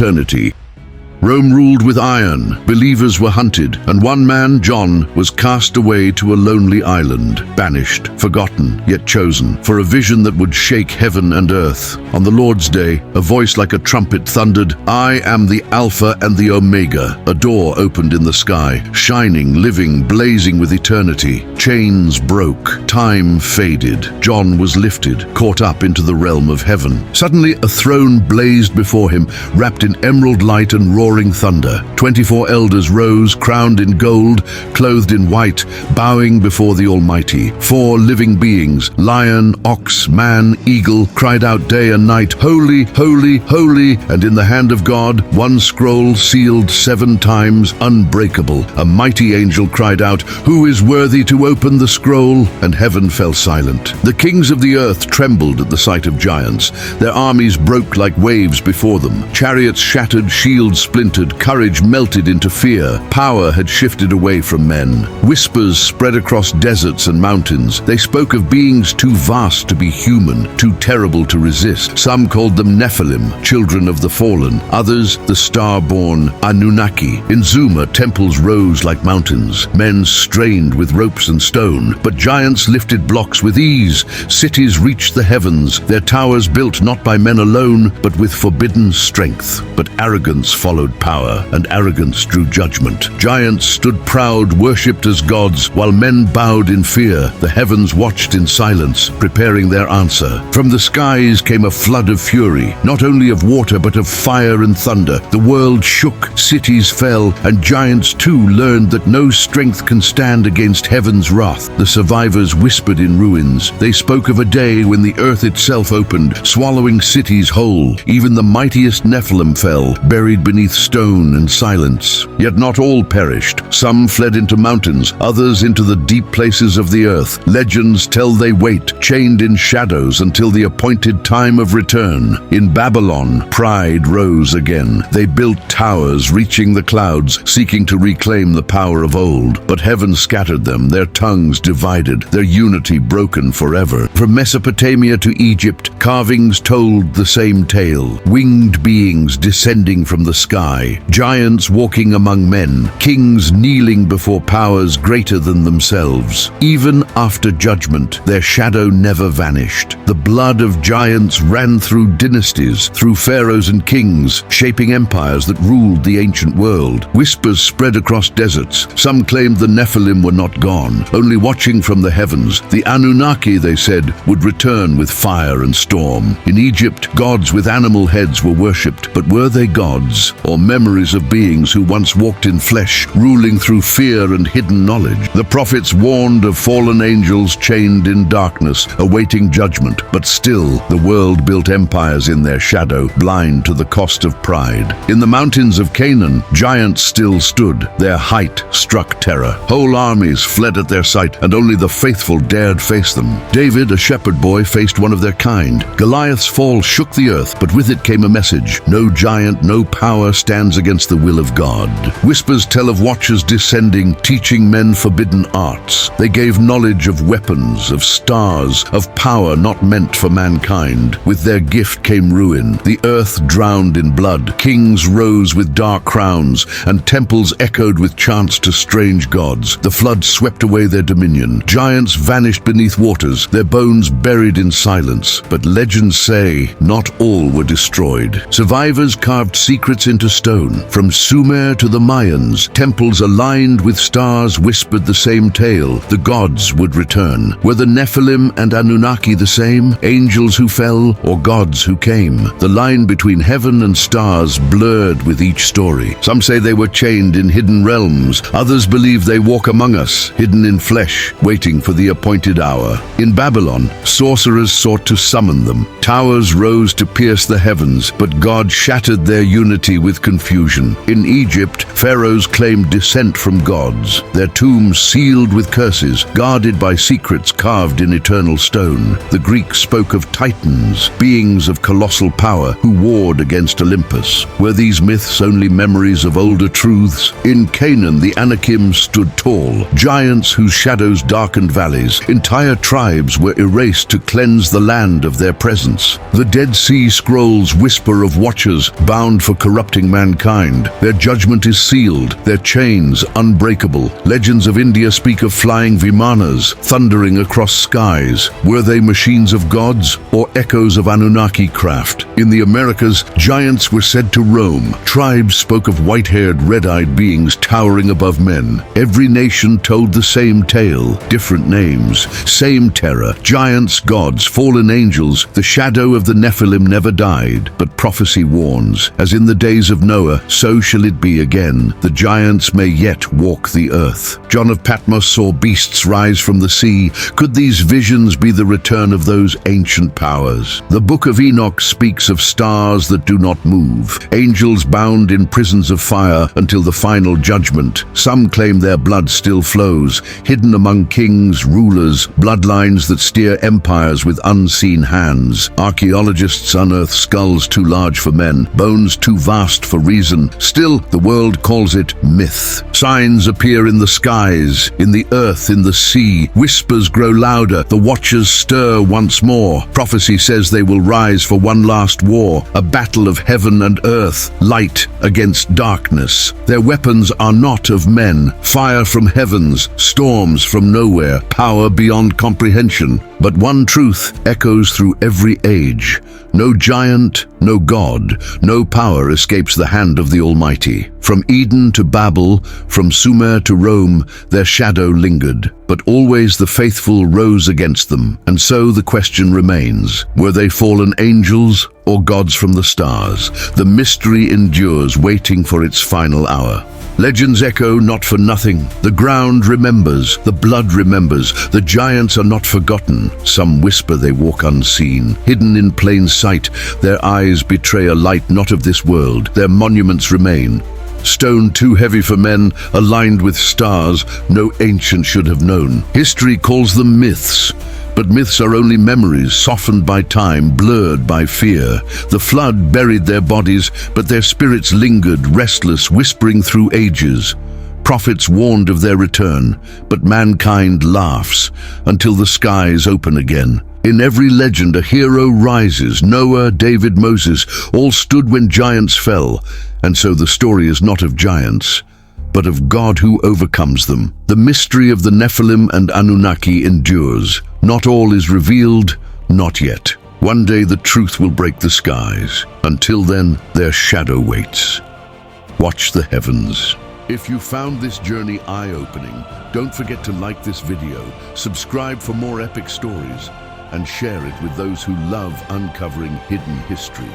eternity. Rome ruled with iron, believers were hunted, and one man, John, was cast away to a lonely island, banished, forgotten, yet chosen, for a vision that would shake heaven and earth. On the Lord's day, a voice like a trumpet thundered, "I am the Alpha and the Omega." A door opened in the sky, shining, living, blazing with eternity. Chains broke, time faded. John was lifted, caught up into the realm of heaven. Suddenly, a throne blazed before him, wrapped in emerald light and roaring thunder. 24 elders rose, crowned in gold, clothed in white, bowing before the Almighty. 4 living beings, lion, ox, man, eagle, cried out day and night, "Holy, holy, holy!" And in the hand of God, one scroll sealed 7 times, unbreakable. A mighty angel cried out, "Who is worthy to open the scroll?" And heaven fell silent. The kings of the earth trembled at the sight of giants. Their armies broke like waves before them. Chariots shattered, shields splintered, courage melted into fear. Power had shifted away from men. Whispers spread across deserts and mountains. They spoke of beings too vast to be human, too terrible to resist. Some called them Nephilim, children of the fallen. Others, the star-born Anunnaki. In Zuma, temples rose like mountains. Men strained with ropes and stone, but giants lifted blocks with ease. Cities reached the heavens, their towers built not by men alone, but with forbidden strength. But arrogance followed power, and arrogance drew judgment. Giants stood proud, worshipped as gods, while men bowed in fear. The heavens watched in silence, preparing their answer. From the skies came a flood of fury, not only of water but of fire and thunder. The world shook, cities fell, and giants too learned that no strength can stand against heaven's wrath. The survivors whispered in ruins. They spoke of a day when the earth itself opened, swallowing cities whole. Even the mightiest Nephilim fell, buried beneath stone and silence. Yet not all perished. Some fled into mountains, others into the deep places of the earth. Legends tell they wait, chained in shadows until the appointed time of return. In Babylon, pride rose again. They built towers reaching the clouds, seeking to reclaim the power of old. But heaven scattered them, their tongues divided, their unity broken forever. From Mesopotamia to Egypt, carvings told the same tale. Winged beings descending from the sky, giants walking among men, kings kneeling before powers greater than themselves. Even after judgment, their shadow never vanished. The blood of giants ran through dynasties, through pharaohs and kings, shaping empires that ruled the ancient world. Whispers spread across deserts. Some claimed the Nephilim were not gone, only watching from the heavens. The Anunnaki, they said, would return with fire and storm. In Egypt, gods with animal heads were worshipped, but were they gods, or memories of beings who once walked in flesh, ruling through fear and hidden knowledge? The prophets warned of fallen angels chained in darkness, awaiting judgment, but still the world built empires in their shadow, blind to the cost of pride. In the mountains of Canaan, giants still stood. Their height struck terror. Whole armies fled at their sight, and only the faithful dared face them. David, a shepherd boy, faced one of their kind. Goliath's fall shook the earth, but with it came a message: no giant, no power stands against the will of God. Whispers tell of watchers descending, teaching men forbidden arts. They gave knowledge of weapons, of stars, of power not meant for mankind. With their gift came ruin. The earth drowned in blood. Kings rose with dark crowns, and temples echoed with chants to strange gods. The flood swept away their dominion. Giants vanished beneath waters, their bones buried in silence. But legends say not all were destroyed. Survivors carved secrets into stone. From Sumer to the Mayans, temples aligned with stars whispered the same tale. The gods would return. Were the Nephilim and Anunnaki the same? Angels who fell, or gods who came? The line between heaven and stars blurred with each story. Some say they were chained in hidden realms. Others believe they walk among us, hidden in flesh, waiting for the appointed hour. In Babylon, sorcerers sought to summon them. Towers rose to pierce the heavens, but God shattered their unity with with confusion. In Egypt, pharaohs claimed descent from gods, their tombs sealed with curses, guarded by secrets carved in eternal stone. The Greeks spoke of titans, beings of colossal power who warred against Olympus. Were these myths only memories of older truths? In Canaan, the Anakim stood tall, giants whose shadows darkened valleys. Entire tribes were erased to cleanse the land of their presence. The Dead Sea Scrolls whisper of watchers bound for corrupting mankind. Their judgment is sealed, their chains unbreakable. Legends of India speak of flying vimanas, thundering across skies. Were they machines of gods or echoes of Anunnaki craft? In the Americas, giants were said to roam. Tribes spoke of white-haired, red-eyed beings towering above men. Every nation told the same tale, different names, same terror. Giants, gods, fallen angels, the shadow of the Nephilim never died. But prophecy warns, as in the days of Noah, so shall it be again. The giants may yet walk the earth. John of Patmos saw beasts rise from the sea. Could these visions be the return of those ancient powers? The Book of Enoch speaks of stars that do not move, angels bound in prisons of fire until the final judgment. Some claim their blood still flows, hidden among kings, rulers, bloodlines that steer empires with unseen hands. Archaeologists unearth skulls too large for men, bones too vast for reason. Still, the world calls it myth. Signs appear in the skies, in the earth, in the sea. Whispers grow louder, the watchers stir once more. Prophecy says they will rise for one last war, a battle of heaven and earth, light against darkness. Their weapons are not of men, fire from heavens, storms from nowhere, power beyond comprehension. But one truth echoes through every age. No giant, no god, no power escapes the hand of the Almighty. From Eden to Babel, from Sumer to Rome, their shadow lingered, but always the faithful rose against them. And so the question remains, were they fallen angels or gods from the stars? The mystery endures, waiting for its final hour. Legends echo not for nothing. The ground remembers, the blood remembers, the giants are not forgotten. Some whisper they walk unseen, hidden in plain sight. Their eyes betray a light not of this world. Their monuments remain. Stone too heavy for men, aligned with stars, no ancient should have known. History calls them myths. But myths are only memories, softened by time, blurred by fear. The flood buried their bodies, but their spirits lingered, restless, whispering through ages. Prophets warned of their return, but mankind laughs until the skies open again. In every legend, a hero rises. Noah, David, Moses, all stood when giants fell. And so the story is not of giants, but of God who overcomes them. The mystery of the Nephilim and Anunnaki endures. Not all is revealed, not yet. One day the truth will break the skies. Until then, their shadow waits. Watch the heavens. If you found this journey eye-opening, don't forget to like this video, subscribe for more epic stories, and share it with those who love uncovering hidden history.